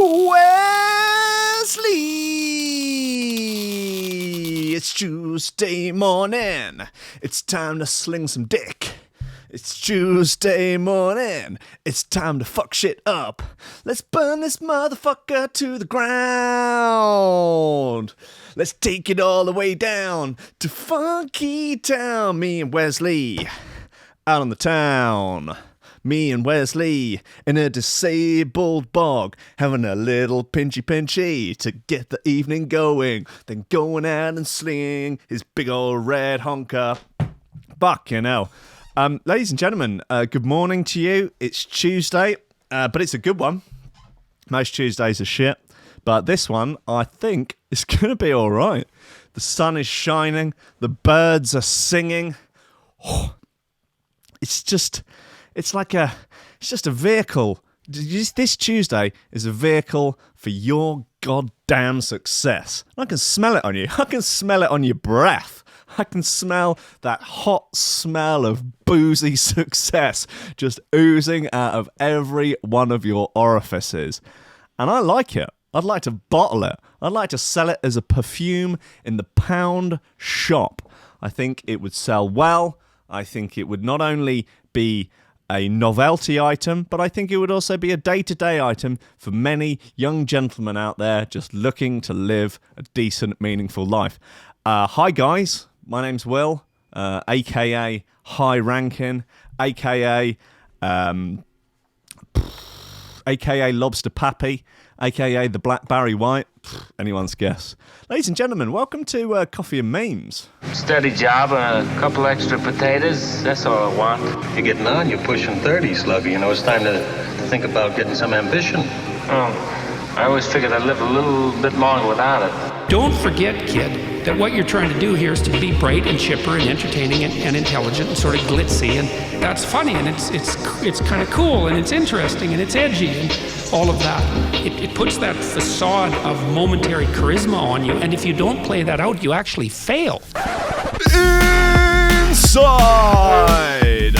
Wesley! It's Tuesday morning. It's time to sling some dick. It's Tuesday morning. It's time to fuck shit up. Let's burn this motherfucker to the ground. Let's take it all the way down to Funky Town. Me and Wesley out on the town. Me and Wesley in a disabled bog, having a little pinchy to get the evening going, then going out and slinging his big old red honker. Fucking hell. Ladies and gentlemen, good morning to you. It's Tuesday, but it's a good one. Most Tuesdays are shit, but this one, I think, is going to be all right. The sun is shining. The birds are singing. Oh, it's just a vehicle. This Tuesday is a vehicle for your goddamn success. I can smell it on you. I can smell it on your breath. I can smell that hot smell of boozy success just oozing out of every one of your orifices. And I like it. I'd like to bottle it. I'd like to sell it as a perfume in the pound shop. I think it would sell well. I think it would not only be a novelty item, but I think it would also be a day-to-day item for many young gentlemen out there just looking to live a decent, meaningful life. Hi guys, my name's Will, aka High Rankin, aka Lobster Pappy, aka the Black Barry White. Anyone's guess. Ladies and gentlemen, welcome to Coffee and Memes. Steady job and a couple extra potatoes, that's all I want. You're getting on, you're pushing 30, Slugger. You know, it's time to think about getting some ambition. Oh, I always figured I'd live a little bit longer without it. Don't forget, kid, that what you're trying to do here is to be bright and chipper and entertaining and intelligent and sort of glitzy, and that's funny, and it's kind of cool, and it's interesting, and it's edgy, and all of that. It puts that facade of momentary charisma on you, and if you don't play that out, you actually fail. Inside!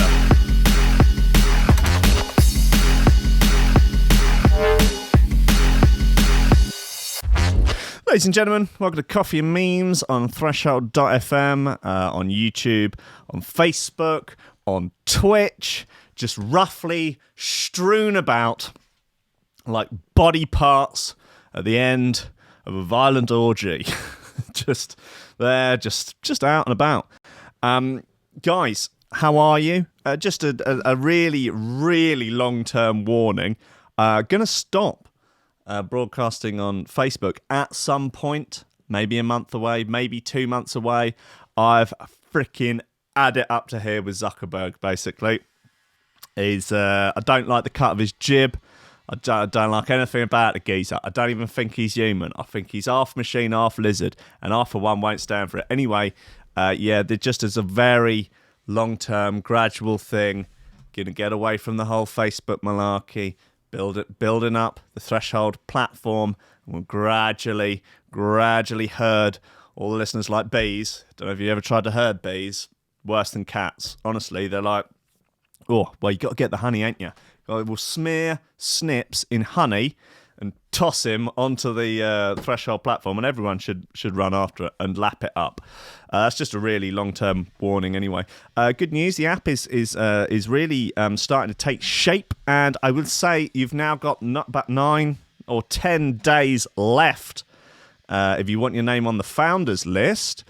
Ladies and gentlemen, welcome to Coffee and Memes on Threshold.fm, on YouTube, on Facebook, on Twitch, just roughly strewn about like body parts at the end of a violent orgy. just there, just out and about. Guys, how are you? Just a really, really long-term warning. Gonna stop broadcasting on Facebook at some point, maybe a month away, maybe 2 months away. I've freaking had it up to here with Zuckerberg, basically. I don't like the cut of his jib. I don't like anything about the geezer. I don't even think he's human. I think he's half machine, half lizard, and I, for one, won't stand for it. Anyway, they're just as a very long-term, gradual thing. Gonna get away from the whole Facebook malarkey. Building up the Threshold platform, and we'll gradually herd all the listeners like bees. Don't know if you ever tried to herd bees. Worse than cats. Honestly, they're like, oh, well, you got to get the honey, ain't you? We'll smear Snips in honey and toss him onto the Threshold platform, and everyone should run after it and lap it up. That's just a really long-term warning anyway. Good news, the app is really starting to take shape, and I would say you've now got not about 9 or 10 days left if you want your name on the founders list,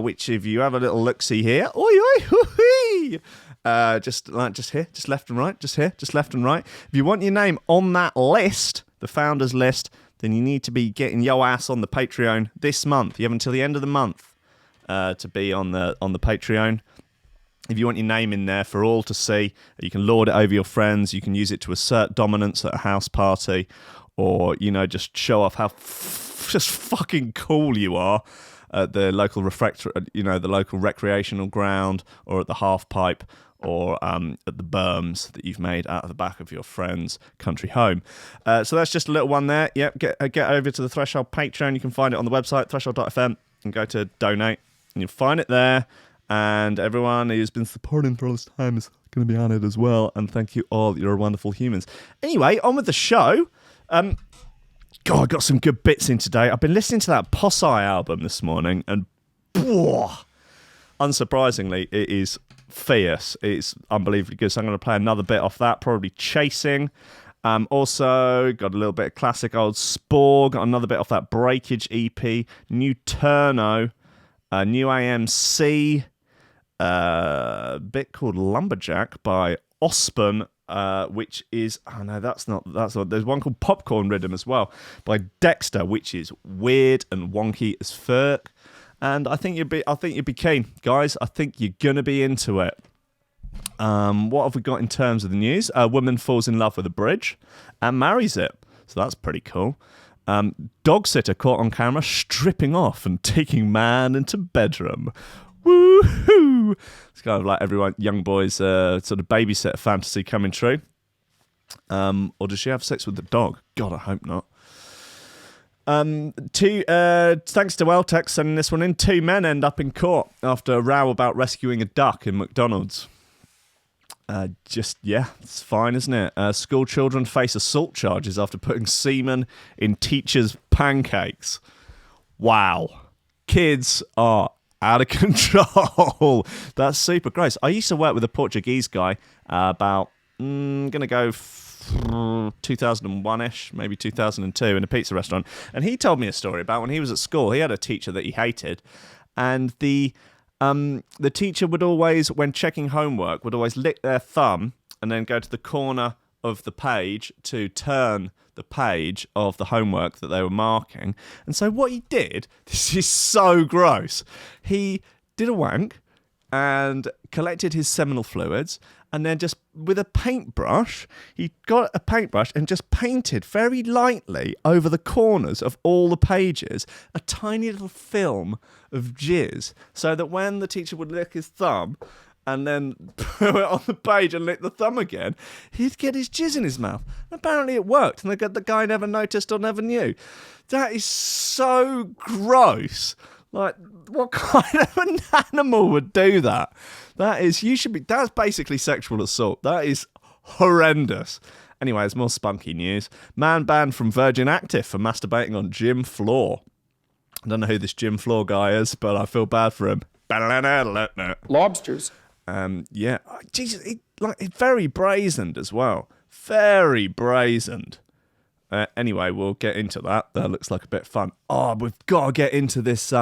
which if you have a little look-see here, oi, hoo-hee! Just here, just left and right, just here, just left and right. If you want your name on that list, the founders list, then you need to be getting your ass on the Patreon this month. You have until the end of the month to be on the Patreon. If you want your name in there for all to see, you can lord it over your friends. You can use it to assert dominance at a house party, or just show off how just fucking cool you are at the local the local recreational ground, or at the half pipe, or at the berms that you've made out of the back of your friend's country home. So that's just a little one there. Yep, get over to the Threshold Patreon. You can find it on the website, threshold.fm, and go to donate, and you'll find it there. And everyone who's been supporting for all this time is going to be on it as well. And thank you all. You're wonderful humans. Anyway, on with the show. God, I got some good bits in today. I've been listening to that Posij album this morning, and unsurprisingly, it is fierce. It's unbelievably good. So I'm going to play another bit off that, probably Chasing. Also, got a little bit of classic old Spore, got another bit off that Breakage EP, new Turno, new AMC, a bit called Lumberjack by Ospen, which is, oh no, that's not, there's one called Popcorn Riddim as well by Dexta, which is weird and wonky as fuck. And I think you'd be keen, guys. I think you're gonna be into it. What have we got in terms of the news? A woman falls in love with a bridge and marries it, so that's pretty cool. Dog sitter caught on camera stripping off and taking man into bedroom. Woohoo! It's kind of like everyone, young boys, sort of babysitter fantasy coming true. Or does she have sex with the dog? God, I hope not. Thanks to Eltex sending this one in. 2 men end up in court after a row about rescuing a duck in McDonald's. It's fine, isn't it? School children face assault charges after putting semen in teachers' pancakes. Wow. Kids are out of control. That's super gross. I used to work with a Portuguese guy about, going to go 2001-ish, maybe 2002, in a pizza restaurant. And he told me a story about when he was at school. He had a teacher that he hated. And the teacher would always, when checking homework, would always lick their thumb and then go to the corner of the page to turn the page of the homework that they were marking. And so what he did, this is so gross, he did a wank and collected his seminal fluids, and then just with a paintbrush, he got a paintbrush and just painted very lightly over the corners of all the pages a tiny little film of jizz, so that when the teacher would lick his thumb and then put it on the page and lick the thumb again, he'd get his jizz in his mouth. Apparently it worked, and the guy never noticed or never knew. That is so gross. Like, what kind of an animal would do that? That's basically sexual assault. That is horrendous. Anyway, there's more spunky news. Man banned from Virgin Active for masturbating on gym floor. I don't know who this gym floor guy is, but I feel bad for him. Lobsters. Yeah. Jesus, it's very brazened as well. Very brazened. Anyway, we'll get into that. That looks like a bit of fun. Oh, we've got to get into this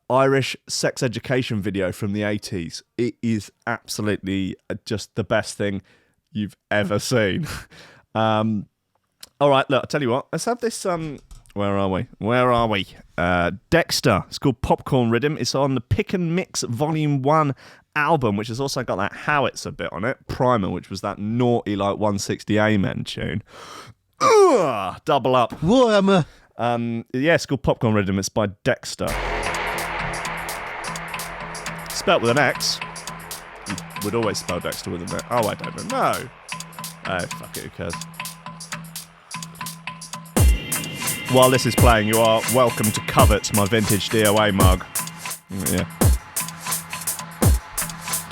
Irish sex education video from the 80s. It is absolutely just the best thing you've ever seen. All right, look, I'll tell you what. Let's have this... Where are we? Dexta. It's called Popcorn Riddim. It's on the Pick and Mix Volume 1 album, which has also got that Howitzer bit on it. Primer, which was that naughty, like, 160 Amen tune. Ugh, double up. Warhammer. It's called Popcorn Riddim. It's by Dexta. Spelt with an X. You would always spell Dexter with an X. Oh, I don't know. No. Oh, fuck it, who cares? While this is playing, you are welcome to covet my vintage DOA mug. Yeah.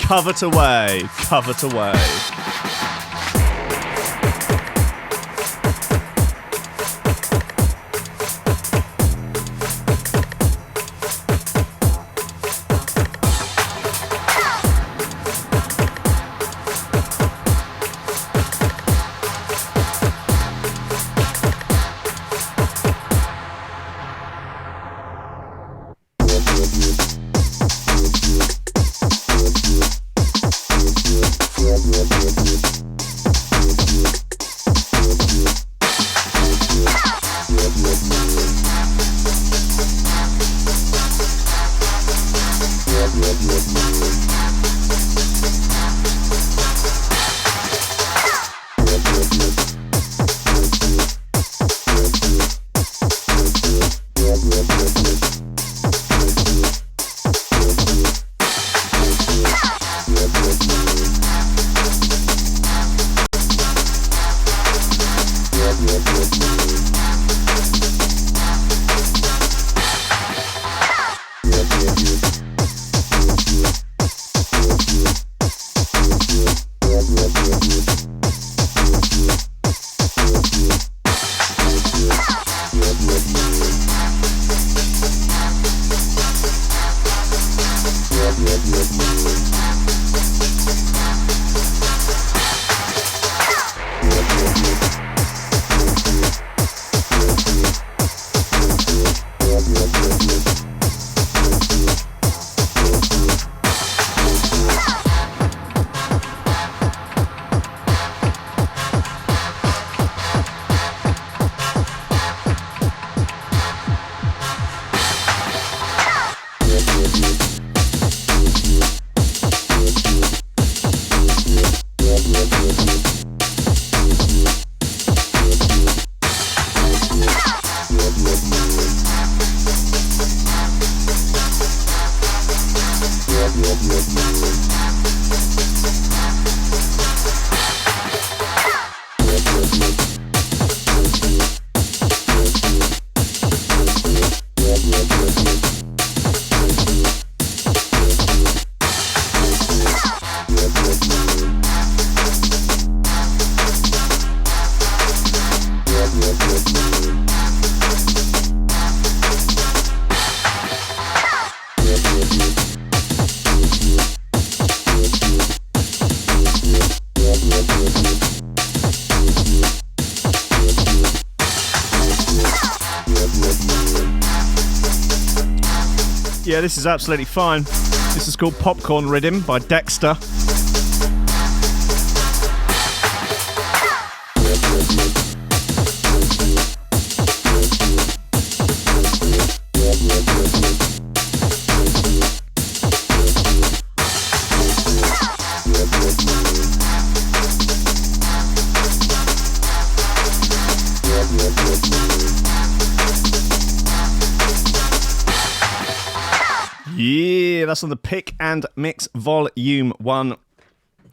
Covet away. Covet away. Yeah, this is absolutely fine. This is called Popcorn Riddim by Dexta. Yeah, that's on the Pick and Mix Volume 1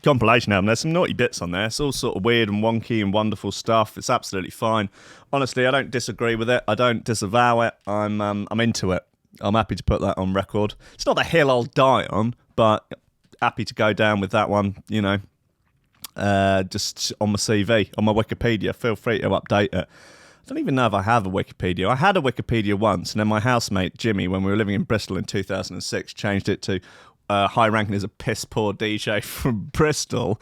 compilation album. There's some naughty bits on there. It's all sort of weird and wonky and wonderful stuff. It's absolutely fine. Honestly, I don't disagree with it. I don't disavow it. I'm into it. I'm happy to put that on record. It's not the hill I'll die on, but happy to go down with that one, you know, just on my CV, on my Wikipedia. Feel free to update it. I don't even know if I have a Wikipedia. I had a Wikipedia once, and then my housemate, Jimmy, when we were living in Bristol in 2006, changed it to high ranking as a piss-poor DJ from Bristol,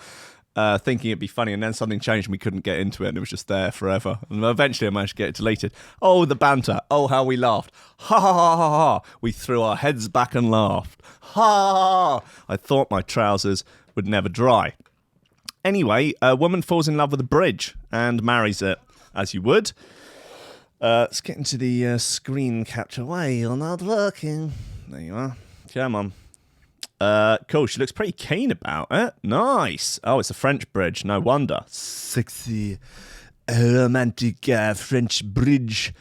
thinking it'd be funny, and then something changed and we couldn't get into it, and it was just there forever. And eventually I managed to get it deleted. Oh, the banter. Oh, how we laughed. Ha, ha, ha, ha, ha. We threw our heads back and laughed. Ha, ha, ha. I thought my trousers would never dry. Anyway, a woman falls in love with a bridge and marries it, as you would. Let's get into the screen capture. Why, you're not working. There you are. Come on. Cool, she looks pretty keen about it. Nice. Oh, it's a French bridge. No wonder. Sexy, romantic French bridge.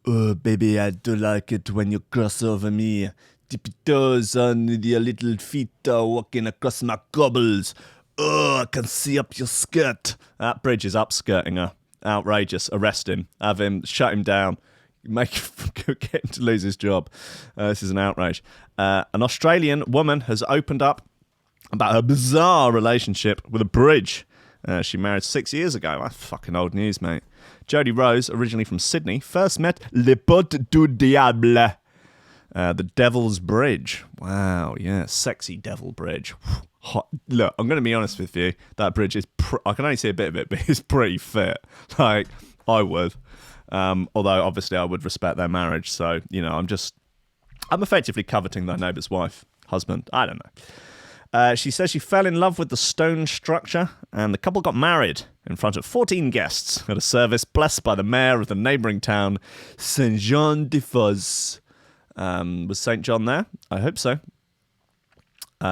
Oh, baby, I do like it when you cross over me. Tippy toes on your little feet walking across my cobbles. Oh, I can see up your skirt. That bridge is upskirting her. Outrageous. Arrest him. Have him. Shut him down. Get him to lose his job. This is an outrage. An Australian woman has opened up about her bizarre relationship with a bridge. She married 6 years ago. That's fucking old news, mate. Jodie Rose, originally from Sydney, first met Le Pot du Diable. The Devil's Bridge. Wow, yeah. Sexy Devil Bridge. Hot. Look, I'm going to be honest with you. That bridge is... I can only see a bit of it, but it's pretty fit. Like, I would. Although, obviously, I would respect their marriage. So, you know, I'm effectively coveting their neighbour's wife, husband. I don't know. She says she fell in love with the stone structure, and the couple got married in front of 14 guests at a service blessed by the mayor of the neighbouring town, Saint-Jean-de-Fos. Was St. John there? I hope so.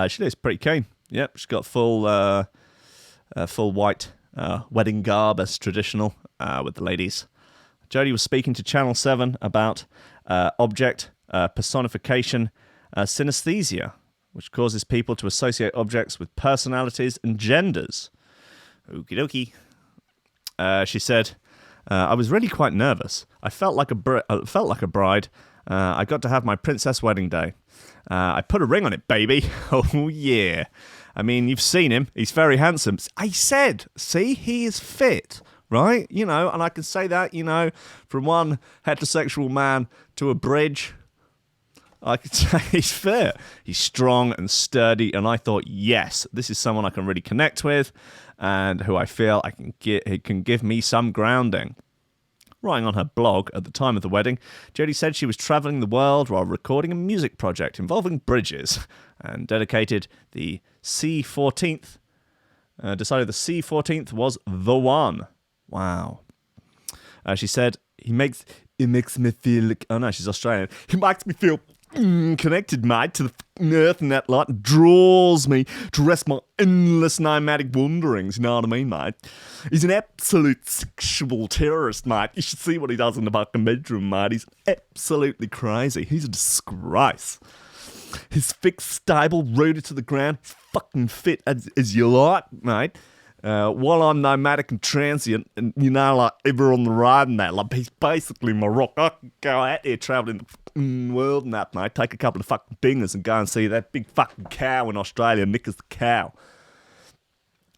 She looks pretty keen. Yep, she's got full white wedding garb as traditional with the ladies. Jodie was speaking to Channel 7 about object personification synesthesia, which causes people to associate objects with personalities and genders. Okie dokie. She said, I was really quite nervous. I felt like a bride. I got to have my princess wedding day. I put a ring on it, baby. Oh, yeah. I mean, you've seen him. He's very handsome. I said, see, he is fit, right? You know, and I can say that, you know, from one heterosexual man to a bridge, I could say he's fit. He's strong and sturdy, and I thought, yes, this is someone I can really connect with and who I feel he can give me some grounding. Writing on her blog at the time of the wedding, Jodie said she was travelling the world while recording a music project involving bridges and decided the C14th was the one. Wow. She said, it makes me feel... Oh no, she's Australian. He makes me feel connected, mate, to the earth and that light draws me to rest my endless nomadic wanderings, you know what I mean, mate? He's an absolute sexual terrorist, mate. You should see what he does in the fucking bedroom, mate. He's absolutely crazy. He's a disgrace. His fixed, stable, rooted to the ground, he's fucking fit as you like, mate. While I'm nomadic and transient, and you know, like ever on the ride and that, like he's basically my rock. I can go out there travelling the fucking world and that, mate. Take a couple of fucking bingers and go and see that big fucking cow in Australia, Nickers the cow.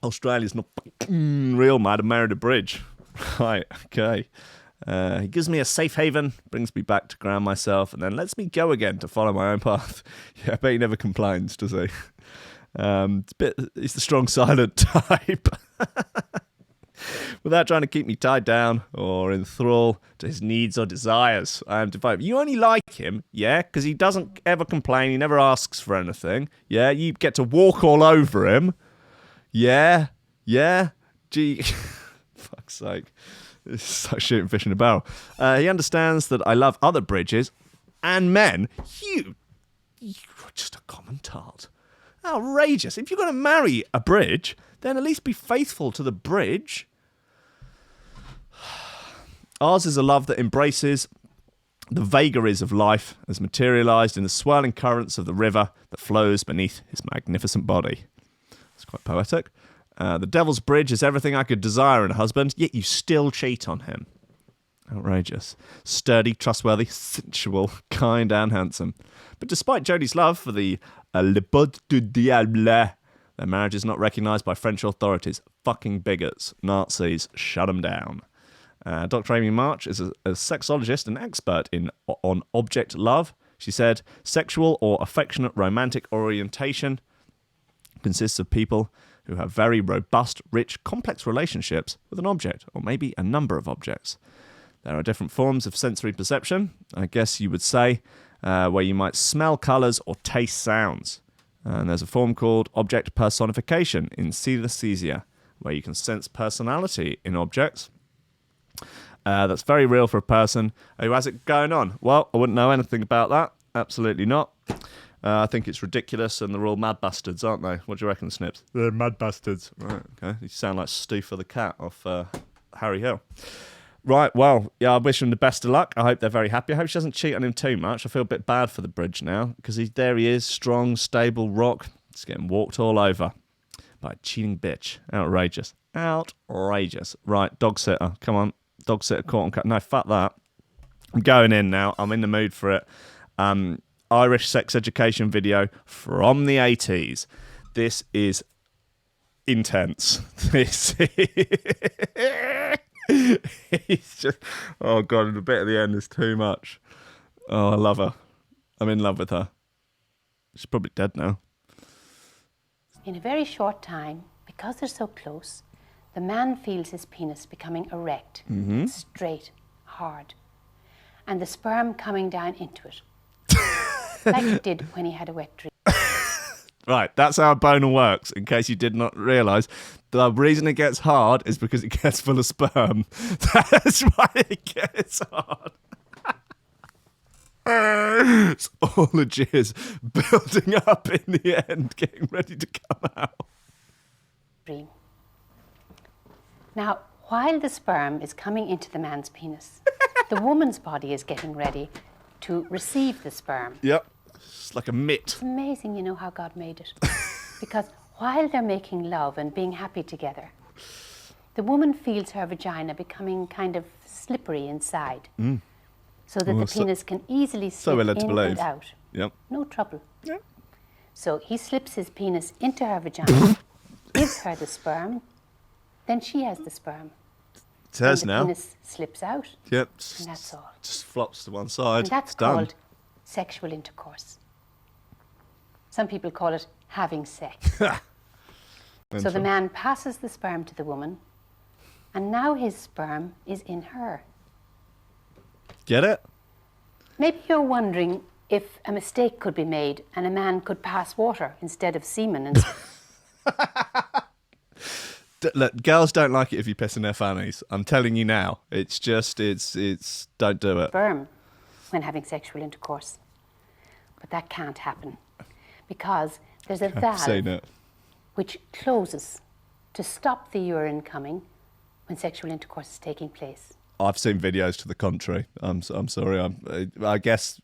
Australia's not fucking real, mate. I married a bridge. Right, okay. He gives me a safe haven, brings me back to ground myself, and then lets me go again to follow my own path. Yeah, I bet he never complains, does he? He's the strong silent type. Without trying to keep me tied down or in thrall to his needs or desires, I am devoted. You only like him, yeah, because he doesn't ever complain. He never asks for anything. Yeah, you get to walk all over him. Yeah. Gee, fuck's sake. This is like shooting fish in a barrel. He understands that I love other bridges and men. You're just a common tart. Outrageous. If you're going to marry a bridge, then at least be faithful to the bridge. Ours is a love that embraces the vagaries of life as materialised in the swirling currents of the river that flows beneath his magnificent body. It's quite poetic. The devil's bridge is everything I could desire in a husband, yet you still cheat on him. Outrageous. Sturdy, trustworthy, sensual, kind and handsome. But despite Jodie's love for the Le Bod du Diable, their marriage is not recognised by French authorities. Fucking bigots. Nazis. Shut them down. Dr. Amy March is a sexologist and expert on object love. She said, sexual or affectionate romantic orientation consists of people who have very robust, rich, complex relationships with an object, or maybe a number of objects. There are different forms of sensory perception, I guess you would say, where you might smell colours or taste sounds. And there's a form called object personification in synesthesia, where you can sense personality in objects. That's very real for a person who has it going on. Well, I wouldn't know anything about that. Absolutely not. I think it's ridiculous, and they're all mad bastards, aren't they? What do you reckon, Snips? They're mad bastards. Right, okay. You sound like Stoofer the cat off Harry Hill. Right, well, yeah, I wish him the best of luck. I hope they're very happy. I hope she doesn't cheat on him too much. I feel a bit bad for the bridge now, because there he is, strong, stable rock. Just getting walked all over by a cheating bitch. Outrageous. Outrageous. Right, dog sitter. Come on. Dog sitter, caught on cut. No, fuck that. I'm going in now. I'm in the mood for it. Irish sex education video from the 80s. This is intense. This is... He's just... Oh, God, the bit at the end is too much. Oh, I love her. I'm in love with her. She's probably dead now. In a very short time, because they're so close, the man feels his penis becoming erect, straight, hard, and the sperm coming down into it. Like it did when he had a wet dream. Right, that's how a boner works, in case you did not realise. The reason it gets hard is because it gets full of sperm. That's why it gets hard. It's all the jizz building up in the end, getting ready to come out. Dream. Now, while the sperm is coming into the man's penis, the woman's body is getting ready to receive the sperm. Yep. It's like a mitt. It's amazing, you know, how God made it. Because while they're making love and being happy together, the woman feels her vagina becoming kind of slippery inside. So that the penis can easily slip in and out. Yep. No trouble. Yep. So he slips his penis into her vagina, gives her the sperm, then she has the sperm. It's hers now. The penis slips out. Yep. And that's all. Just flops to one side. And that's it's done. called sexual intercourse. Some people call it having sex. So the man passes the sperm to the woman, and now his sperm is in her. Get it? Maybe you're wondering if a mistake could be made and a man could pass water instead of semen. And Look, girls don't like it if you piss in their fannies. I'm telling you now. It's just, it's don't do it. Sperm when having sexual intercourse. But that can't happen because there's a valve which closes to stop the urine coming when sexual intercourse is taking place. I've seen videos to the contrary. I'm sorry. I guess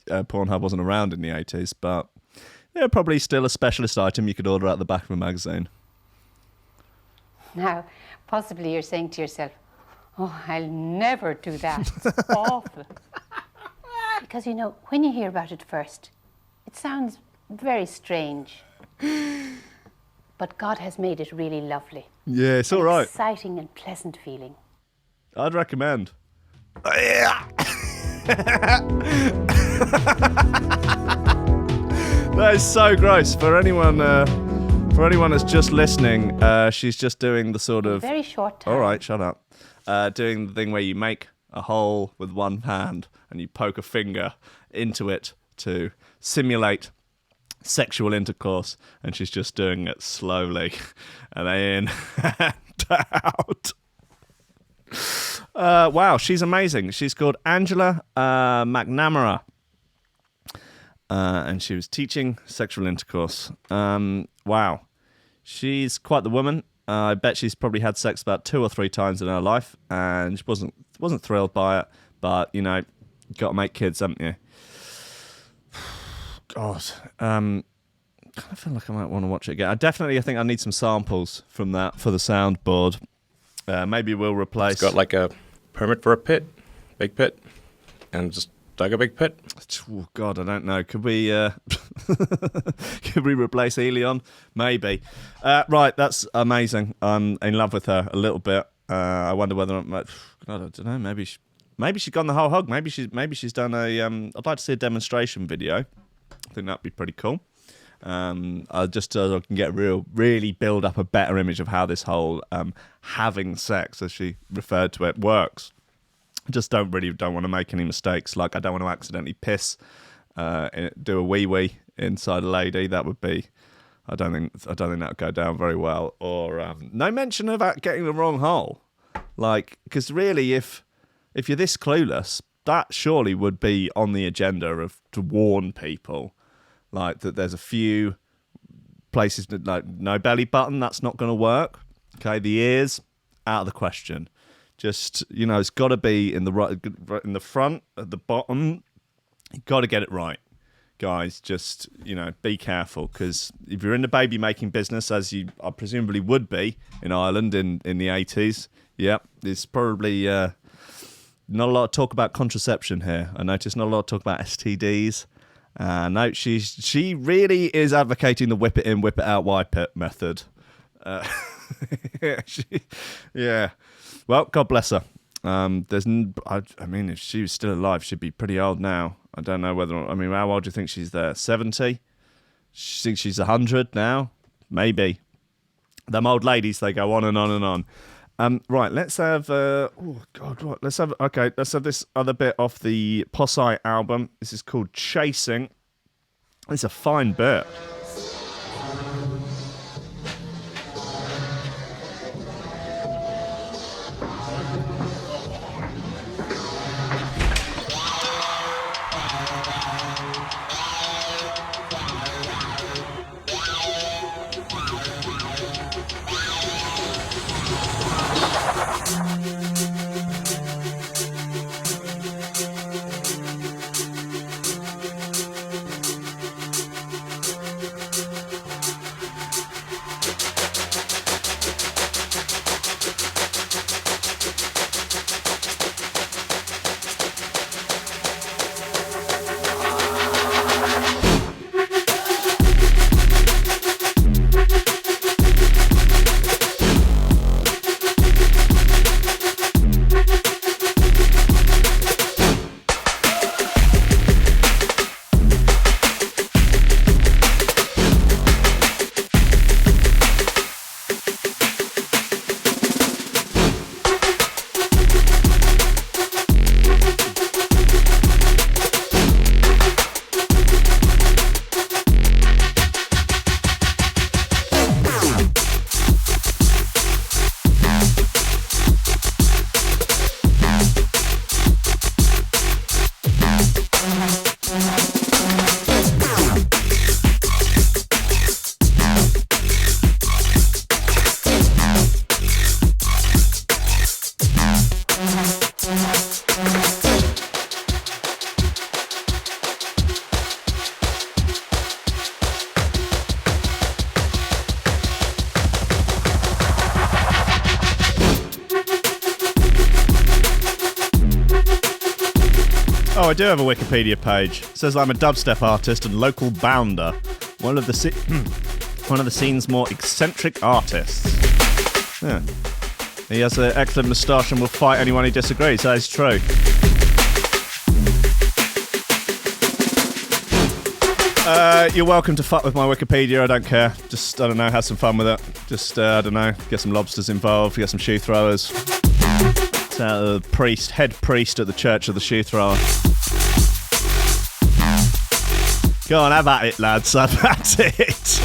Pornhub wasn't around in the 80s, but yeah, probably still a specialist item you could order out the back of a magazine. Now, possibly you're saying to yourself, oh, I'll never do that. It's awful. Because, you know, when you hear about it first, it sounds very strange. But God has made it really lovely. Yeah, it's all right. Exciting and pleasant feeling. I'd recommend. That is so gross. For anyone For anyone that's just listening, she's just doing the sort of... Very short time. All right, shut up. Doing the thing where you make a hole with one hand and you poke a finger into it to simulate sexual intercourse, and she's just doing it slowly and in and out. Wow, she's amazing. She's called Angela McNamara, and she was teaching sexual intercourse. Wow, she's quite the woman. I bet she's probably had sex about 2 or 3 times in her life, and she wasn't thrilled by it. But you know, you got to make kids, haven't you? God, I kind of feel like I might want to watch it again. I think I need some samples from that for the soundboard. Maybe we'll replace... It's got like a permit for a pit, big pit, and just dug a big pit. Oh God, I don't know. Could we could we replace Elion? Maybe. Right, that's amazing. I'm in love with her a little bit. I wonder whether I don't know. Maybe she's gone the whole hog. Maybe she's done a. I'd like to see a demonstration video. I think that'd be pretty cool. I just I can get really build up a better image of how this whole having sex, as she referred to it, works. I just don't want to make any mistakes. Like, I don't want to accidentally piss, do a wee inside a lady. That would be, I don't think that would go down very well. Or no mention about getting the wrong hole. Like, because really, if you're this clueless, that surely would be on the agenda to warn people. Like, that there's a few places that, like, no belly button, that's not going to work. Okay, the ears, out of the question. Just, you know, it's got to be in the front, at the bottom. You've got to get it right, guys. Just, you know, be careful, because if you're in the baby making business, as you presumably would be in Ireland in the 80s, yeah, there's probably not a lot of talk about contraception here. I noticed not a lot of talk about STDs. No, she really is advocating the whip it in, whip it out, wipe it method. Yeah. Well, God bless her. I mean, if she was still alive, she'd be pretty old now. I don't know whether. I mean, how old do you think she's there? 70? She thinks she's 100 now? Maybe. Them old ladies, they go on and on and on. Right, let's have. Let's have this other bit off the Posij album. This is called Chasing. It's a fine bit. I do have a Wikipedia page. It says I'm a dubstep artist and local bounder. One of the scene's more eccentric artists. Yeah. He has an excellent moustache and will fight anyone who disagrees. That is true. You're welcome to fuck with my Wikipedia, I don't care. Just, I don't know, have some fun with it. Just, I don't know, get some lobsters involved, get some shoe throwers. It's the priest, head priest at the Church of the Shoe Thrower. Go on, have at it, lads, have at it.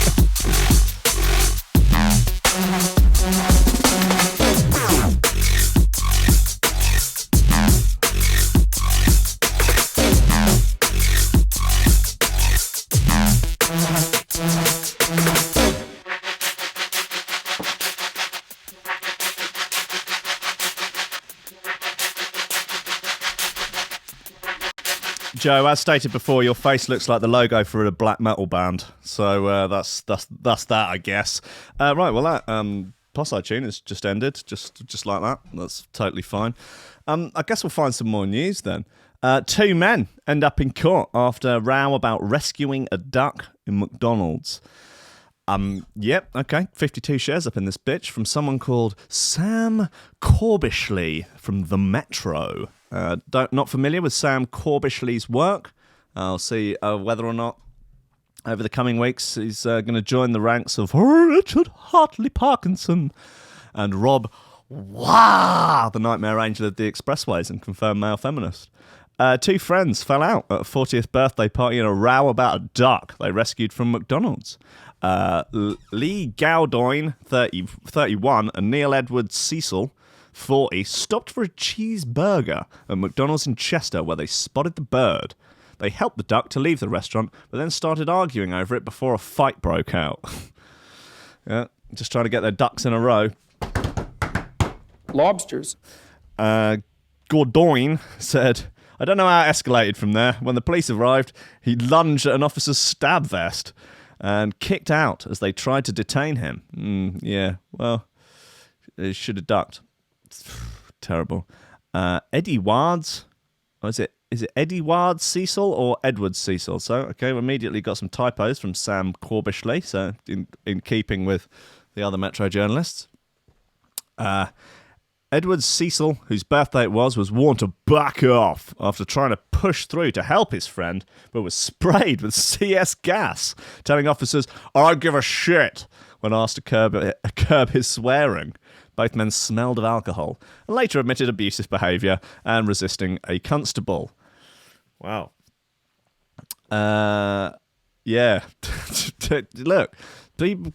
Joe, as stated before, your face looks like the logo for a black metal band, so that's that, I guess. Right, well that Posij tune has just ended, just like that. That's totally fine. I guess we'll find some more news then. 2 men end up in court after a row about rescuing a duck in McDonald's. Yep, okay. 52 shares up in this bitch from someone called Sam Corbishley from The Metro. Not familiar with Sam Corbishley's work. I'll see whether or not over the coming weeks he's going to join the ranks of Richard Hartley Parkinson and Rob Wah, the nightmare angel of the expressways and confirmed male feminist. 2 friends fell out at a 40th birthday party in a row about a duck they rescued from McDonald's. Lee Gowdoin, 31, and Neil Edward Cecil, 40, stopped for a cheeseburger at McDonald's in Chester where they spotted the bird. They helped the duck to leave the restaurant, but then started arguing over it before a fight broke out. Yeah, just trying to get their ducks in a row. Lobsters. Gowdoin said, I don't know how it escalated from there. When the police arrived, he lunged at an officer's stab vest and kicked out as they tried to detain him. Yeah, well, he should have ducked. Terrible. Eddie Wards, is it Eddie Wards Cecil or Edward Cecil? So, okay, we immediately got some typos from Sam Corbishley, so in keeping with the other Metro journalists. Edward Cecil, whose birthday it was warned to back off after trying to push through to help his friend, but was sprayed with CS gas, telling officers, I don't give a shit, when asked to curb his swearing. Both men smelled of alcohol and later admitted abusive behaviour and resisting a constable. Wow. Yeah. Look,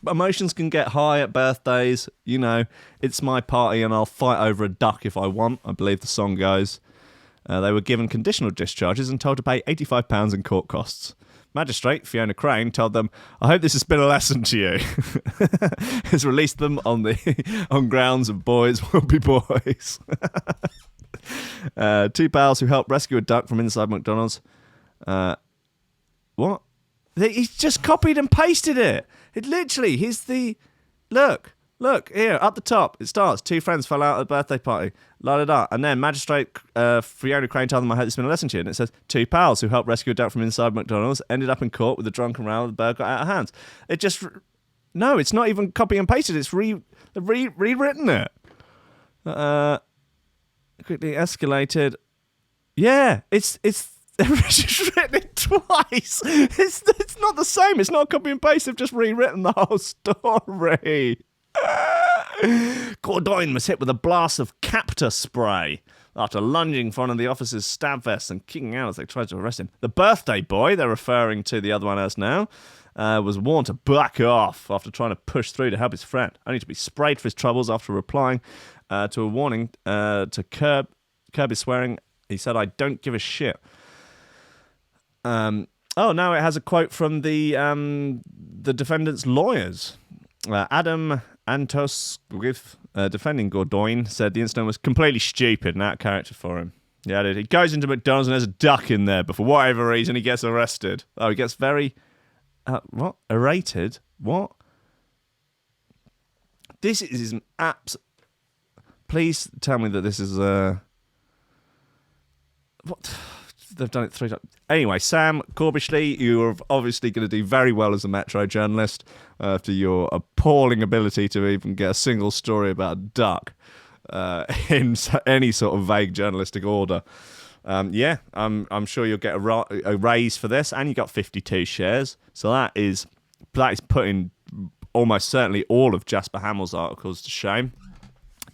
emotions can get high at birthdays. You know, it's my party and I'll fight over a duck if I want, I believe the song goes. They were given conditional discharges and told to pay £85 in court costs. Magistrate Fiona Crane told them, I hope this has been a lesson to you. Has released them on grounds of boys will be boys. 2 pals who helped rescue a duck from inside McDonald's. What? He's just copied and pasted it. It literally, here's the... Look, here, up the top, it starts. 2 friends fell out at a birthday party. La-da-da. And then Magistrate Fiona Crane told them, I hope this has been a lesson to you. And it says, 2 pals who helped rescue a duck from inside McDonald's ended up in court with a drunken row and the bird got out of hand. It just... No, it's not even copy and pasted. It's rewritten it. Quickly escalated. Yeah, it's just written it twice. It's not the same. It's not copy and paste. They've just rewritten the whole story. Gowdoin was hit with a blast of captor spray after lunging for one of the officers' stab vests and kicking out as they tried to arrest him. The birthday boy, they're referring to the other one as now, was warned to back off after trying to push through to help his friend, only to be sprayed for his troubles after replying to a warning to curb his swearing. He said, I don't give a shit. Now it has a quote from the defendant's lawyers. Adam Antos, defending Gowdoin, said the incident was completely stupid and out of character for him. Yeah, he goes into McDonald's and there's a duck in there, but for whatever reason he gets arrested. Oh, he gets very... what? Erated? What? This is an Please tell me that this is... What? They've done it 3 times. Anyway, Sam Corbishley, you're obviously going to do very well as a Metro journalist after your appalling ability to even get a single story about a duck in any sort of vague journalistic order. I'm sure you'll get a raise for this, and you got 52 shares. So that is putting almost certainly all of Jasper Hamill's articles to shame.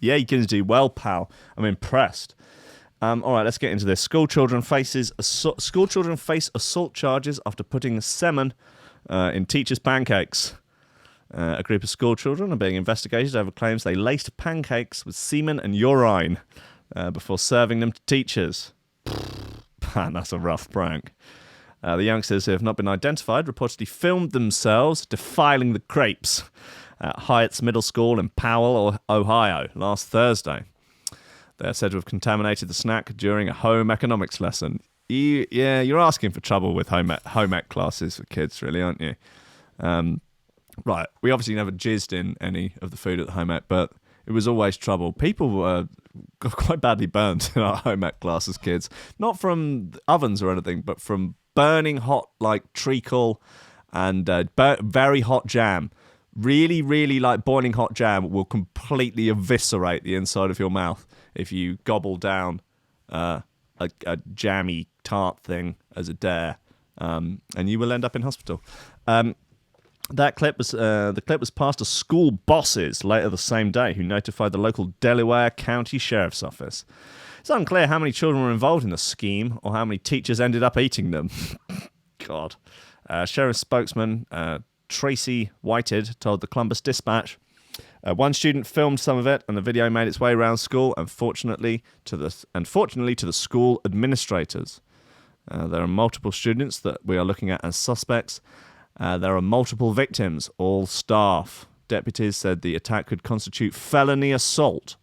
Yeah, you're going to do well, pal. I'm impressed. All right, let's get into this. Schoolchildren face assault charges after putting semen in teachers' pancakes. A group of schoolchildren are being investigated over claims they laced pancakes with semen and urine before serving them to teachers. Man, that's a rough prank. The youngsters who have not been identified reportedly filmed themselves defiling the crepes at Hyatt's Middle School in Powell, Ohio, last Thursday. They are said to have contaminated the snack during a home economics lesson. You're asking for trouble with home ec classes for kids, really, aren't you? Right, we obviously never jizzed in any of the food at the home ec, but it was always trouble. People got quite badly burnt in our home ec class as kids. Not from ovens or anything, but from burning hot, like, treacle and very hot jam. Really, really, like, boiling hot jam will completely eviscerate the inside of your mouth if you gobble down a jammy tart thing as a dare, and you will end up in hospital. The clip was passed to school bosses later the same day, who notified the local Delaware County Sheriff's Office. It's unclear how many children were involved in the scheme or how many teachers ended up eating them. God. Sheriff's spokesman Tracy Whited told the Columbus Dispatch, one student filmed some of it, and the video made its way around school, and fortunately to the school administrators. There are multiple students that we are looking at as suspects. There are multiple victims, all staff. Deputies said the attack could constitute felony assault.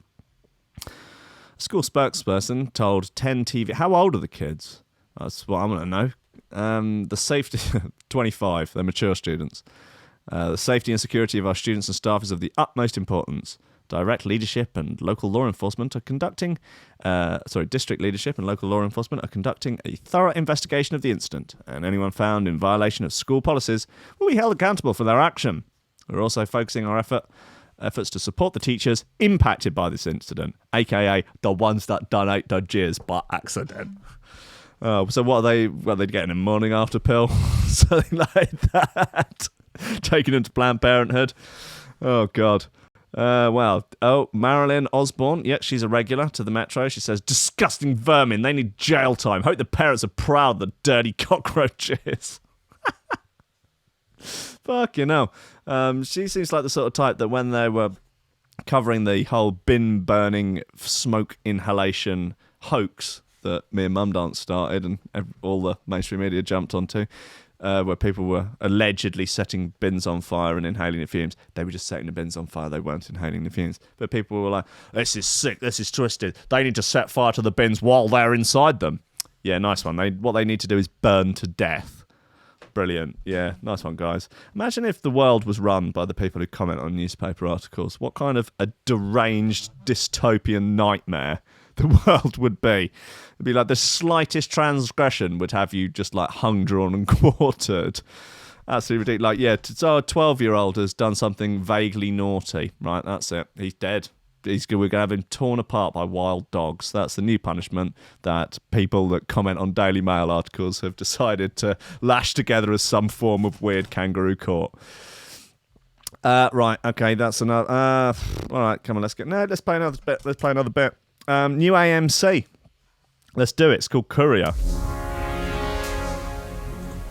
A school spokesperson told 10 TV... How old are the kids? That's what I'm going to know. The safety... 25, they're mature students. The safety and security of our students and staff is of the utmost importance. District leadership and local law enforcement are conducting a thorough investigation of the incident, and anyone found in violation of school policies will be held accountable for their action. We're also focusing our efforts to support the teachers impacted by this incident, aka the ones that donate their jizz by accident. So what are they getting a morning after pill? Something like that. Taking them to Planned Parenthood. Oh, God. Marilyn Osborne. Yeah, she's a regular to the Metro. She says, disgusting vermin. They need jail time. Hope the parents are proud of the dirty cockroaches. Fuck, you know. She seems like the sort of type that when they were covering the whole bin burning smoke inhalation hoax that me and Mum Dance started and all the mainstream media jumped onto, where people were allegedly setting bins on fire and inhaling the fumes. They were just setting the bins on fire. They weren't inhaling the fumes. But people were like, this is sick. This is twisted. They need to set fire to the bins while they're inside them. Yeah, nice one. What they need to do is burn to death. Brilliant. Yeah, nice one, guys. Imagine if the world was run by the people who comment on newspaper articles. What kind of a deranged dystopian nightmare the world would be. It'd be like the slightest transgression would have you just like hung, drawn and quartered. Absolutely ridiculous. Like, yeah, so a 12-year-old has done something vaguely naughty. Right, that's it. He's dead. We're going to have him torn apart by wild dogs. That's the new punishment that people that comment on Daily Mail articles have decided to lash together as some form of weird kangaroo court. Right, okay, that's another... all right, come on, let's play another bit. Let's play another bit. New AMC. Let's do it. It's called Courier.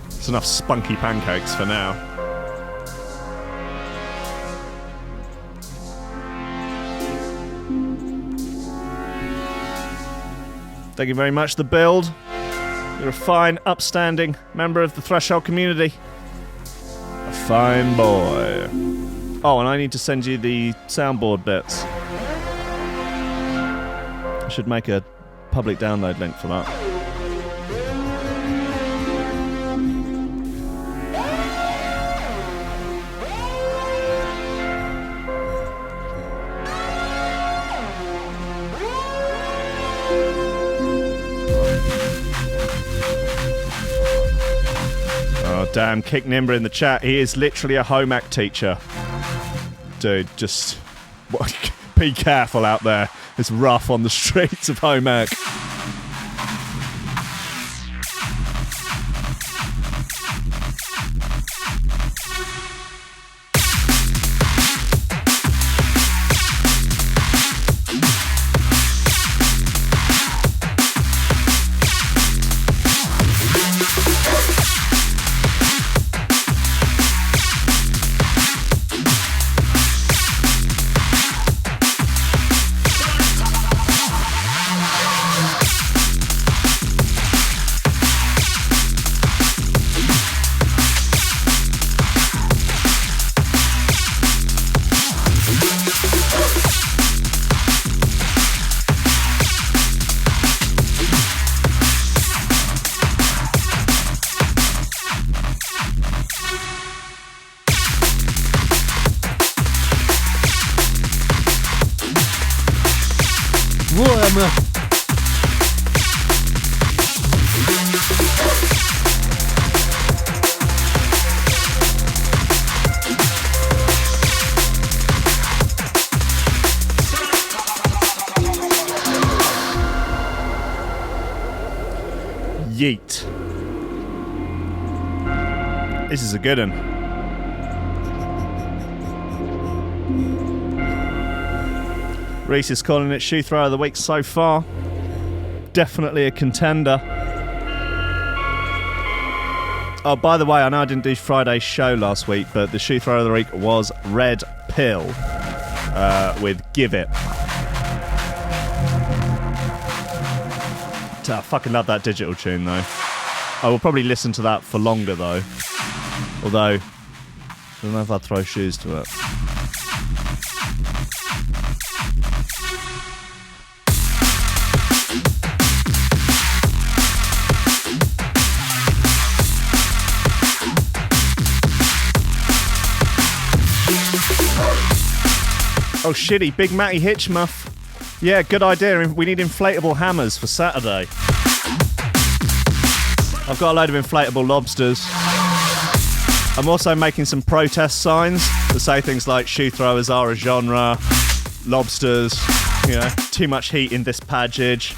It's enough spunky pancakes for now. Thank you very much, The Build. You're a fine, upstanding member of the Threshold community. A fine boy. Oh, and I need to send you the soundboard bits. I should make a public download link for that. Oh, damn, Kick Nimber in the chat. He is literally a home ec teacher. Dude, just be careful out there. It's rough on the streets of home ec. Warm. Yeet. This is a good one. Reece is calling it shoe throw of the week so far. Definitely a contender. Oh, by the way, I know I didn't do Friday's show last week, but the shoe throw of the week was Red Pill with Give It. I fucking love that digital tune, though. I will probably listen to that for longer, though. Although, I don't know if I'd throw shoes to it. Oh, shitty. Big Matty Hitchmuff. Yeah, good idea. We need inflatable hammers for Saturday. I've got a load of inflatable lobsters. I'm also making some protest signs that say things like shoe throwers are a genre, lobsters, you know, too much heat in this package.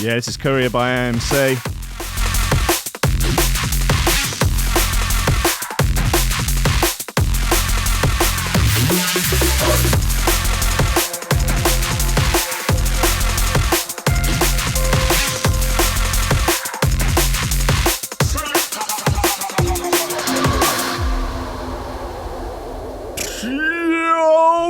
Yeah, this is Courier by AMC.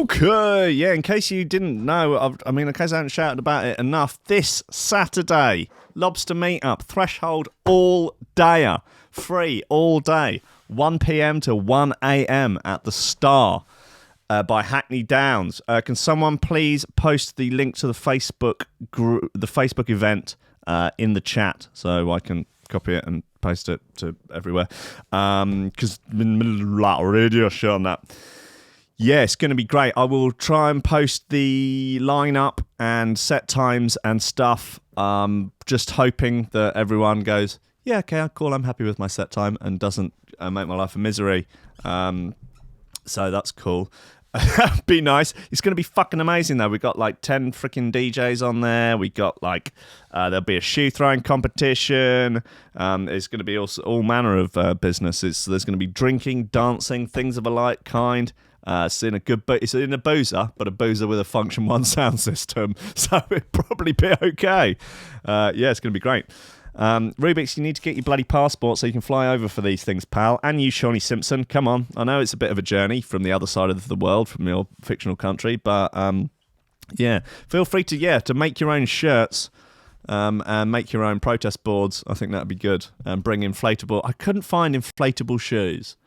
Okay, yeah, in case you didn't know, in case I haven't shouted about it enough, this Saturday, Lobster Meetup, Threshold all-dayer, free all day, 1 p.m. to 1 a.m. at the Star by Hackney Downs. Can someone please post the link to the Facebook event in the chat so I can copy it and post it to everywhere? Because radio show on that. Yeah, it's going to be great. I will try and post the lineup and set times and stuff. Just hoping that everyone goes, yeah, okay, cool, I'm happy with my set time and doesn't make my life a misery. So that's cool. Be nice. It's going to be fucking amazing, though. We've got like 10 freaking DJs on there. We got like, there'll be a shoe throwing competition. There's going to be all manner of business. There's going to be drinking, dancing, things of a like kind. It's in a boozer, but a boozer with a Function 1 sound system, so it'll probably be okay. Yeah, it's going to be great. Rubik's, you need to get your bloody passport so you can fly over for these things, pal. And you, Shawnee Simpson, come on. I know it's a bit of a journey from the other side of the world, from your fictional country, but yeah, feel free to make your own shirts and make your own protest boards. I think that'd be good. And bring inflatable. I couldn't find inflatable shoes.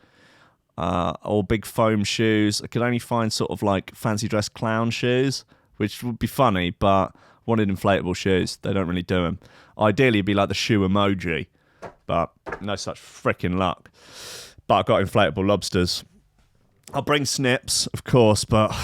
Or big foam shoes. I could only find sort of like fancy dress clown shoes, which would be funny, but wanted inflatable shoes. They don't really do them. Ideally, it'd be like the shoe emoji, but no such freaking luck. But I've got inflatable lobsters. I'll bring snips, of course, but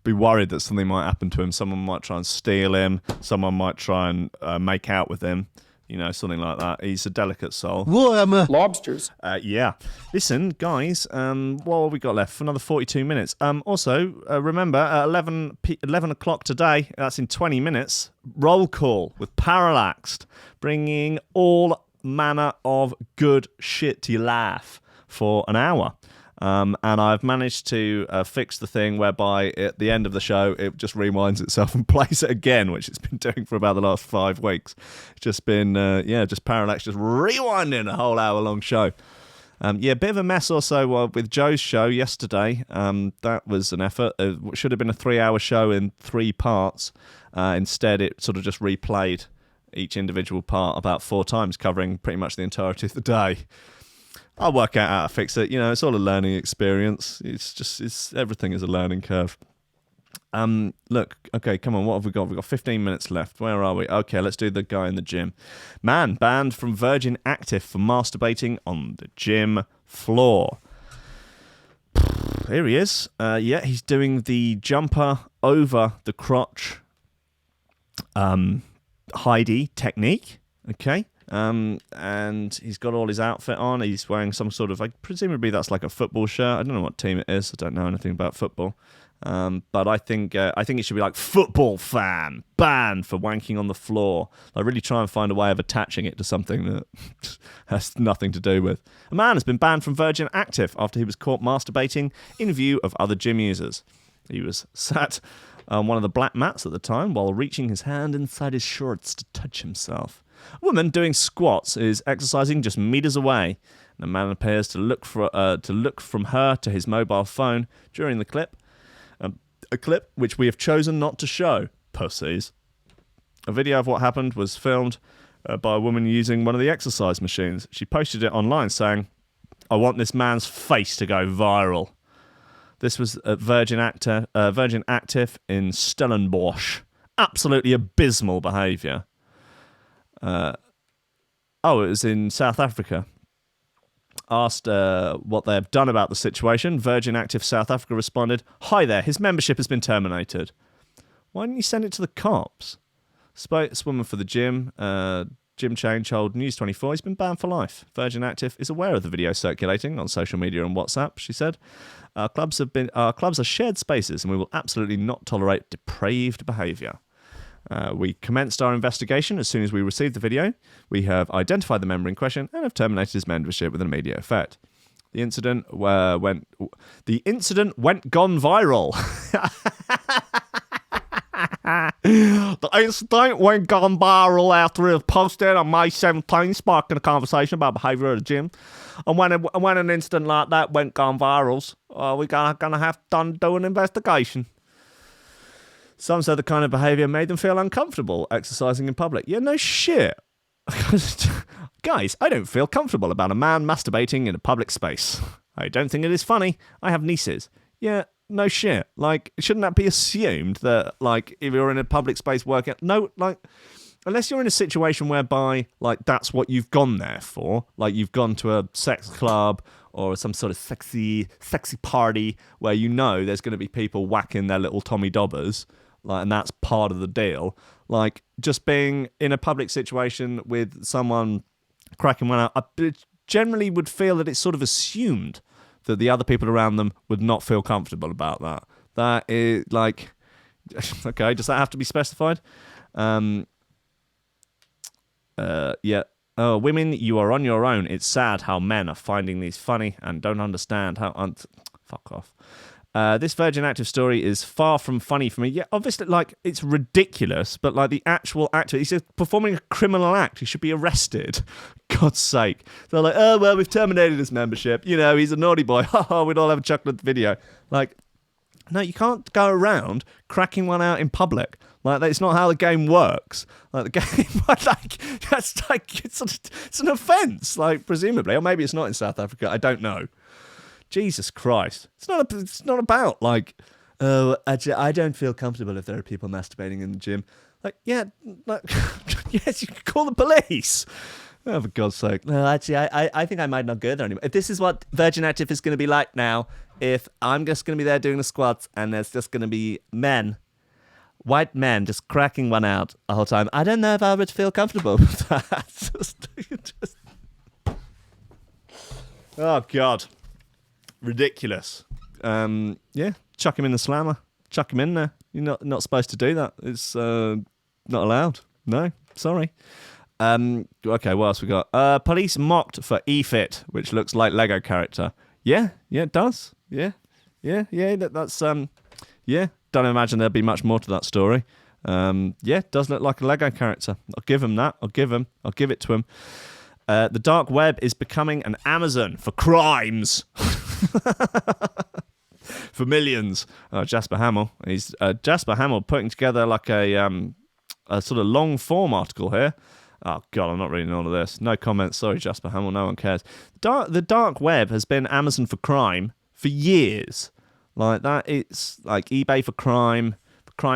be worried that something might happen to him. Someone might try and steal him. Someone might try and make out with him. You know, something like that. He's a delicate soul. Lobsters. Yeah. Listen, guys, what have we got left? For another 42 minutes. Also, remember, at 11 o'clock today, that's in 20 minutes, roll call with Parallaxed, bringing all manner of good shit to your life for an hour. And I've managed to fix the thing whereby at the end of the show, it just rewinds itself and plays it again, which it's been doing for about the last 5 weeks. It's just been, just Parallax just rewinding a whole hour-long show. A bit of a mess also with Joe's show yesterday. That was an effort. It should have been a 3-hour show in 3 parts. Instead, it sort of just replayed each individual part about 4 times, covering pretty much the entirety of the day. I'll work out how to fix it. You know, it's all a learning experience. Everything is a learning curve. Look, okay, come on, what have we got? We've got 15 minutes left. Where are we? Okay, let's do the guy in the gym. Man banned from Virgin Active for masturbating on the gym floor. Here he is. Yeah, he's doing the jumper over the crotch Heidi technique. Okay. And he's got all his outfit on. He's wearing some sort of, like, presumably that's like a football shirt. I don't know what team it is. I don't know anything about football. But I think it should be like football fan banned for wanking on the floor. I really try and find a way of attaching it to something that has nothing to do with. A man has been banned from Virgin Active after he was caught masturbating in view of other gym users. He was sat on one of the black mats at the time while reaching his hand inside his shorts to touch himself. A woman doing squats is exercising just meters away. And the man appears to look from her to his mobile phone during the clip. A clip which we have chosen not to show. Pussies. A video of what happened was filmed by a woman using one of the exercise machines. She posted it online saying, "I want this man's face to go viral." This was at Virgin Active in Stellenbosch. Absolutely abysmal behaviour. It was in South Africa. Asked what they have done about the situation, Virgin Active South Africa responded, "Hi there, his membership has been terminated." Why didn't you send it to the cops? Spokeswoman for the gym chain told News 24 he's been banned for life. Virgin Active is aware of the video circulating on social media and WhatsApp, she said. Our clubs are shared spaces and we will absolutely not tolerate depraved behaviour. We commenced our investigation as soon as we received the video. We have identified the member in question and have terminated his membership with an immediate effect. The incident went gone viral. The incident went gone viral after it was posted on May 17, sparking a conversation about behaviour at the gym. And when an incident like that went gone viral, we're gonna have to do an investigation. Some said the kind of behaviour made them feel uncomfortable exercising in public. Yeah, no shit. Guys, I don't feel comfortable about a man masturbating in a public space. I don't think it is funny. I have nieces. Yeah, no shit. Like, shouldn't that be assumed that, like, if you're in a public space working... No, like, unless you're in a situation whereby, like, that's what you've gone there for. Like, you've gone to a sex club or some sort of sexy party where you know there's going to be people whacking their little Tommy Dobbers. Like, and that's part of the deal. Like, just being in a public situation with someone cracking one out, I generally would feel that it's sort of assumed that the other people around them would not feel comfortable about that. That is, like, okay, does that have to be specified? Yeah. Oh, women, you are on your own. It's sad how men are finding these funny and don't understand how... Fuck off. This Virgin Active story is far from funny for me. Yeah, obviously, like, it's ridiculous, but, like, the actual actor, he's just performing a criminal act. He should be arrested. God's sake. They're like, oh, well, we've terminated his membership. You know, he's a naughty boy. We'd all have a chocolate video. Like, no, you can't go around cracking one out in public. Like, that's not how the game works. Like, the game, like, that's like, it's an offence, like, presumably. Or maybe it's not in South Africa. I don't know. Jesus Christ. It's not about, like, oh, I don't feel comfortable if there are people masturbating in the gym. Like, yeah, like, yes, you can call the police. Oh, for God's sake. No, actually, I think I might not go there anymore. If this is what Virgin Active is going to be like now, if I'm just going to be there doing the squats and there's just going to be white men just cracking one out the whole time, I don't know if I would feel comfortable with that. Oh, God. Ridiculous. Yeah, chuck him in the slammer. Chuck him in there. You're not supposed to do that. It's not allowed. No, sorry. Okay, what else we got? Police mocked for E-Fit, which looks like Lego character. Yeah, it does. Yeah. That's yeah. Don't imagine there'd be much more to that story. Yeah, it does look like a Lego character. I'll give him that. I'll give it to him. The dark web is becoming an Amazon for crimes. For millions. Jasper Hamill. He's Jasper Hamill putting together like a sort of long form article here. Oh, God, I'm not reading all of this. No comments. Sorry, Jasper Hamill. No one cares. The dark web has been Amazon for crime for years. like that. It's like eBay for crime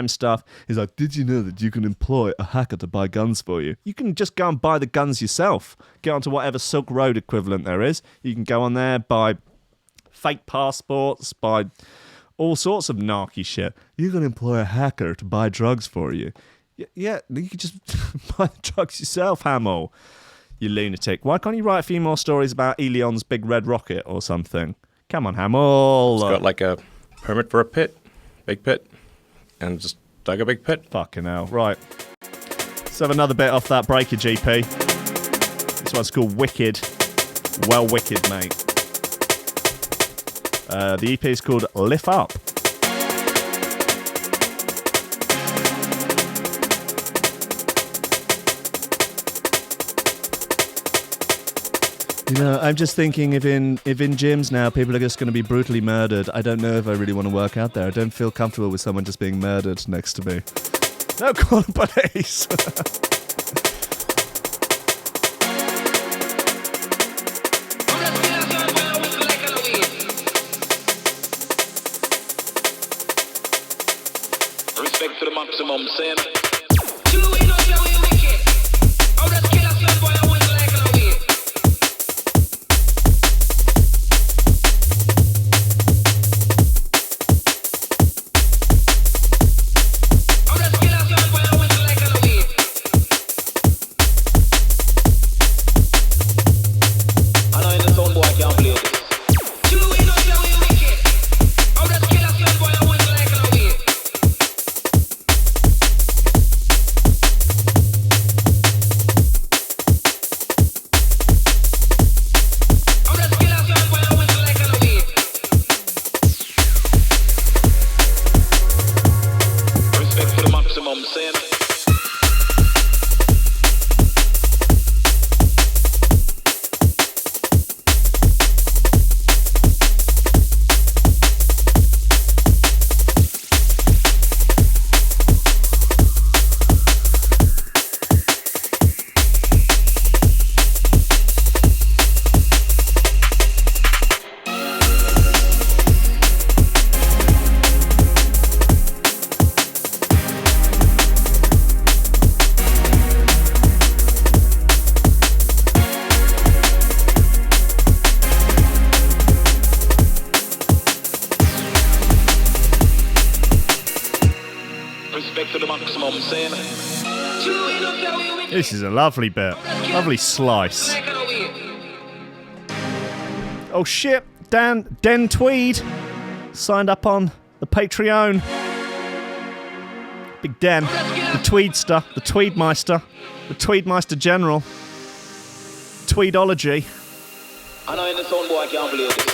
stuff. He's like, did you know that you can employ a hacker to buy guns for you? You can just go and buy the guns yourself. Get onto whatever Silk Road equivalent there is. You can go on there, buy fake passports, buy all sorts of narky shit. You can employ a hacker to buy drugs for you. Yeah, you can just buy the drugs yourself, Hamill. You lunatic. Why can't you write a few more stories about Elion's big red rocket or something? Come on, Hamill. It's got like a permit for a pit, big pit, and just dug a big pit. Fucking hell. Right. Let's have another bit off that Breakage EP. This one's called Wicked. Well, wicked, mate. The EP is called Lift Up. You know, I'm just thinking if in gyms now people are just going to be brutally murdered, I don't know if I really want to work out there. I don't feel comfortable with someone just being murdered next to me. No, call the police. Respect to the maximum, saying. This is a lovely bit. Lovely slice. Oh shit, Den Tweed signed up on the Patreon. Big Den, the Tweedster, the Tweedmeister, the Tweedmeister General. Tweedology. I know in the sound boy I can't believe this.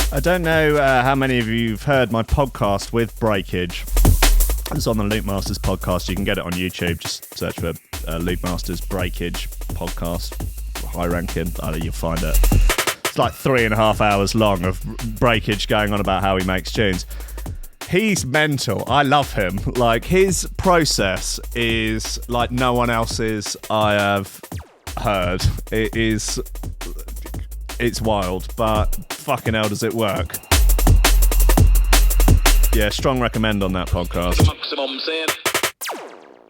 I don't know how many of you have heard my podcast with Breakage. It's on the Loop Masters podcast. You can get it on YouTube. Just search for Loop Masters Breakage podcast. High ranking. You'll find it. It's like 3.5 hours long of Breakage going on about how he makes tunes. He's mental. I love him. Like, his process is like no one else's I have heard. It's wild, but fucking hell does it work. Yeah, strong recommend on that podcast.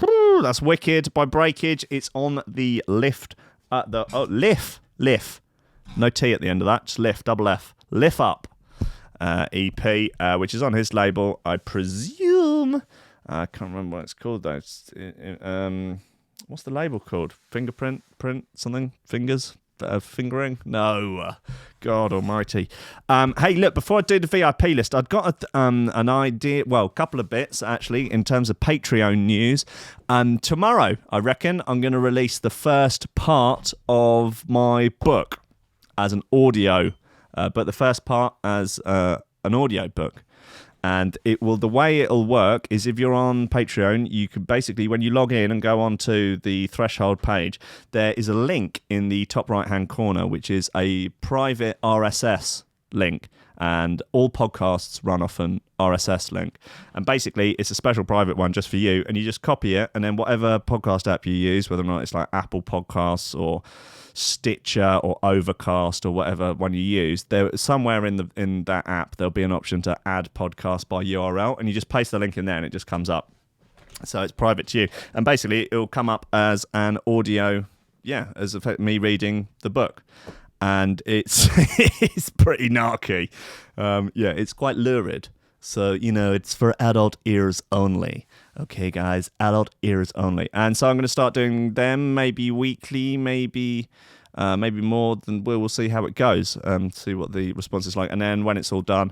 Woo, that's Wicked by Breakage. It's on the Lift. Lift. No T at the end of that. Just Lift, double F. Lift Up EP, which is on his label, I presume. I can't remember what it's called though. what's the label called? Fingerprint, print, something, fingers, fingering? No, God Almighty. Hey, look, before I do the VIP list, I've got an idea. Well, a couple of bits actually in terms of Patreon news. Tomorrow, I reckon, I'm going to release the first part of my book as an audio, but the first part as an audio book. And the way it'll work is if you're on Patreon, you can basically, when you log in and go onto the Threshold page, there is a link in the top right-hand corner, which is a private RSS link. And all podcasts run off an RSS link. And basically, it's a special private one just for you. And you just copy it. And then whatever podcast app you use, whether or not it's like Apple Podcasts or Stitcher or Overcast or whatever one you use, there somewhere in that app there'll be an option to add podcast by URL, and you just paste the link in there and it just comes up. So it's private to you, and basically it'll come up as an audio, as me reading the book, and it's it's pretty narky. It's quite lurid. So, it's for adult ears only. Okay, guys, adult ears only. And so I'm going to start doing them maybe weekly, maybe more than we'll see how it goes, see what the response is like. And then when it's all done,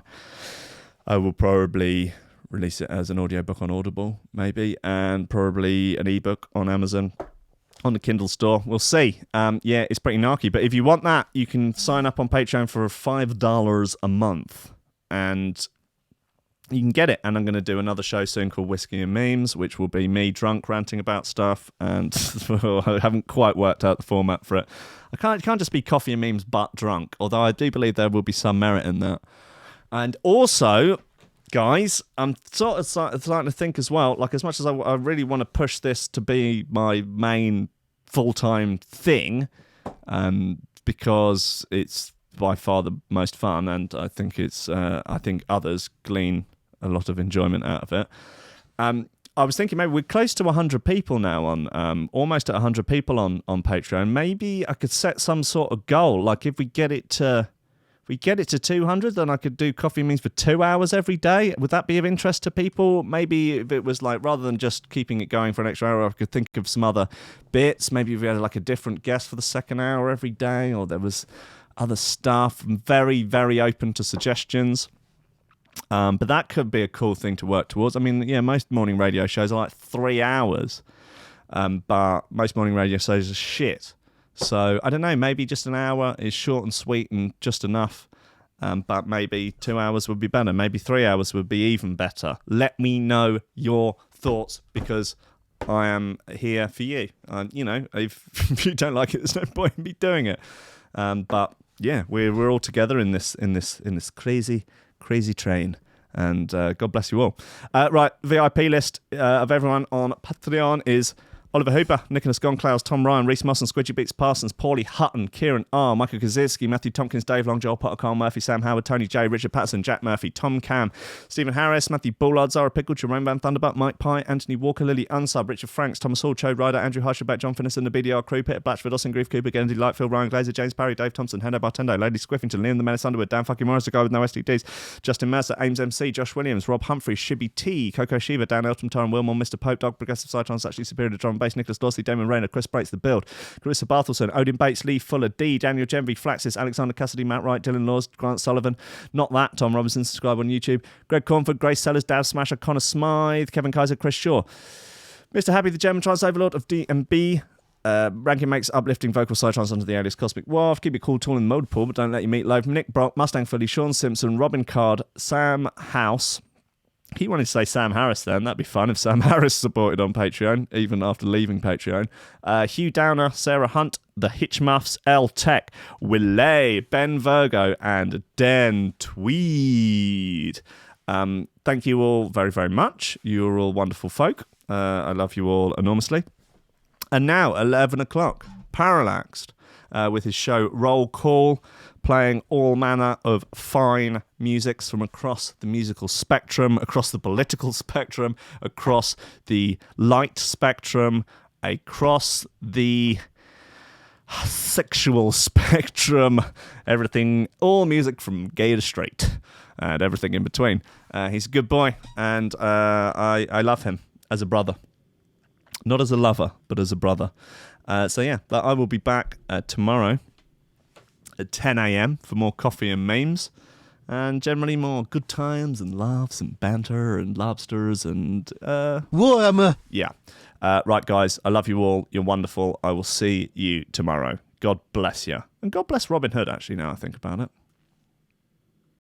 I will probably release it as an audiobook on Audible, maybe, and probably an ebook on Amazon, on the Kindle store. We'll see. It's pretty narky. But if you want that, you can sign up on Patreon for $5 a month. And you can get it, and I'm going to do another show soon called Whiskey and Memes, which will be me drunk ranting about stuff, and I haven't quite worked out the format for it. It can't just be coffee and memes but drunk, although I do believe there will be some merit in that. And also, guys, I'm sort of starting to think as well, like as much as I really want to push this to be my main full-time thing, because it's by far the most fun, and I think I think others glean a lot of enjoyment out of it. I was thinking maybe we're close to 100 people now on, almost at 100 people on Patreon. Maybe I could set some sort of goal, like if we get it to 200, then I could do Coffee Means for 2 hours every day. Would that be of interest to people? Maybe if it was like, rather than just keeping it going for an extra hour, I could think of some other bits. Maybe if we had like a different guest for the second hour every day, or there was other stuff. I'm very, very open to suggestions. But that could be a cool thing to work towards. I mean, most morning radio shows are like 3 hours, but most morning radio shows are shit. So I don't know, maybe just an hour is short and sweet and just enough. But maybe 2 hours would be better. Maybe 3 hours would be even better. Let me know your thoughts, because I am here for you. If you don't like it, there's no point in me doing it. But yeah, we're all together in this crazy train, and God bless you all. Right, VIP list of everyone on Patreon is Oliver Hooper, Nicholas Goncalves, Tom Ryan, Reece Mosson, Squidgy Beats Parsons, Pauly Hutton, Ciarán R, Michael Kedzierski, Matthew Tomkins, Dave Long, Joel Potter, Colm Murphy, Sam Howard, Tony J, Richard Patterson, Jack Murphy, Tom Camm, Stephen Harris, Matthieu Boulard, Zara Pickle, Jeroen Van Thunderbutt, Mike Pye, Anthony Walker, Lily Unsub, Richard Franks, Thomas Hall, Chode Ryder, Andrew Heichelbech, John Finison, the BDR Crew, Peter Blatchford, Austin Grief, Cooper, Gennady Lightfield, Ryan Glaser, James Parry, Dave Thompson, Hendo Bartendo, Lady Squiffington, Liam the Menace Underwood, Dan fucking Morris, the guy with no STDs, Justin Mercer, Ames MC, Josh Williams, Rob Humphrey, Shibby T, Coco Shiva, Dan Elton, Tyron Wilmore, Mr. Pope, Dog, Progressive Psytrance, Actually Superior to Drum and Bass, Nicholas Dorsey, Damon Rayner, Chris Breaks the Build, Carissa Barthelson, Odin Bates, Lee Fuller, D, Daniel Genvy, Flaxis, Alexander Cassidy, Matt Wright, Dylan Laws, Grant Sullivan, Not That, Tom Robinson, subscribe on YouTube, Greg Cornford, Grace Sellers, Dav Smasher, Connor Smythe, Kevin Kaiser, Chris Shaw, Mr. Happy, the German Trans Overlord of D&B, Rankin makes uplifting vocal sidetrans onto the alias Cosmic Wharf. Keep it cool, tall in the mold pool, but don't let you meet loaf. Nick Brock, Mustang Fully, Sean Simpson, Robin Card, Sam House. He wanted to say Sam Harris then. That'd be fun if Sam Harris supported on Patreon, even after leaving Patreon. Hugh Downer, Sarah Hunt, The Hitchmuffs, L Tech, Willay, Ben Virgo, and Den Tweed. Thank you all very, very much. You're all wonderful folk. I love you all enormously. And now, 11 o'clock, Parallaxed, with his show Roll Call, playing all manner of fine musics from across the musical spectrum, across the political spectrum, across the light spectrum, across the sexual spectrum, everything, all music from gay to straight, and everything in between. He's a good boy, and I love him as a brother. Not as a lover, but as a brother. So yeah, but I will be back tomorrow at 10 a.m. for more coffee and memes. And generally more good times and laughs and banter and lobsters and... Warhammer! Yeah. Right, guys, I love you all. You're wonderful. I will see you tomorrow. God bless you. And God bless Robin Hood, actually, now I think about it.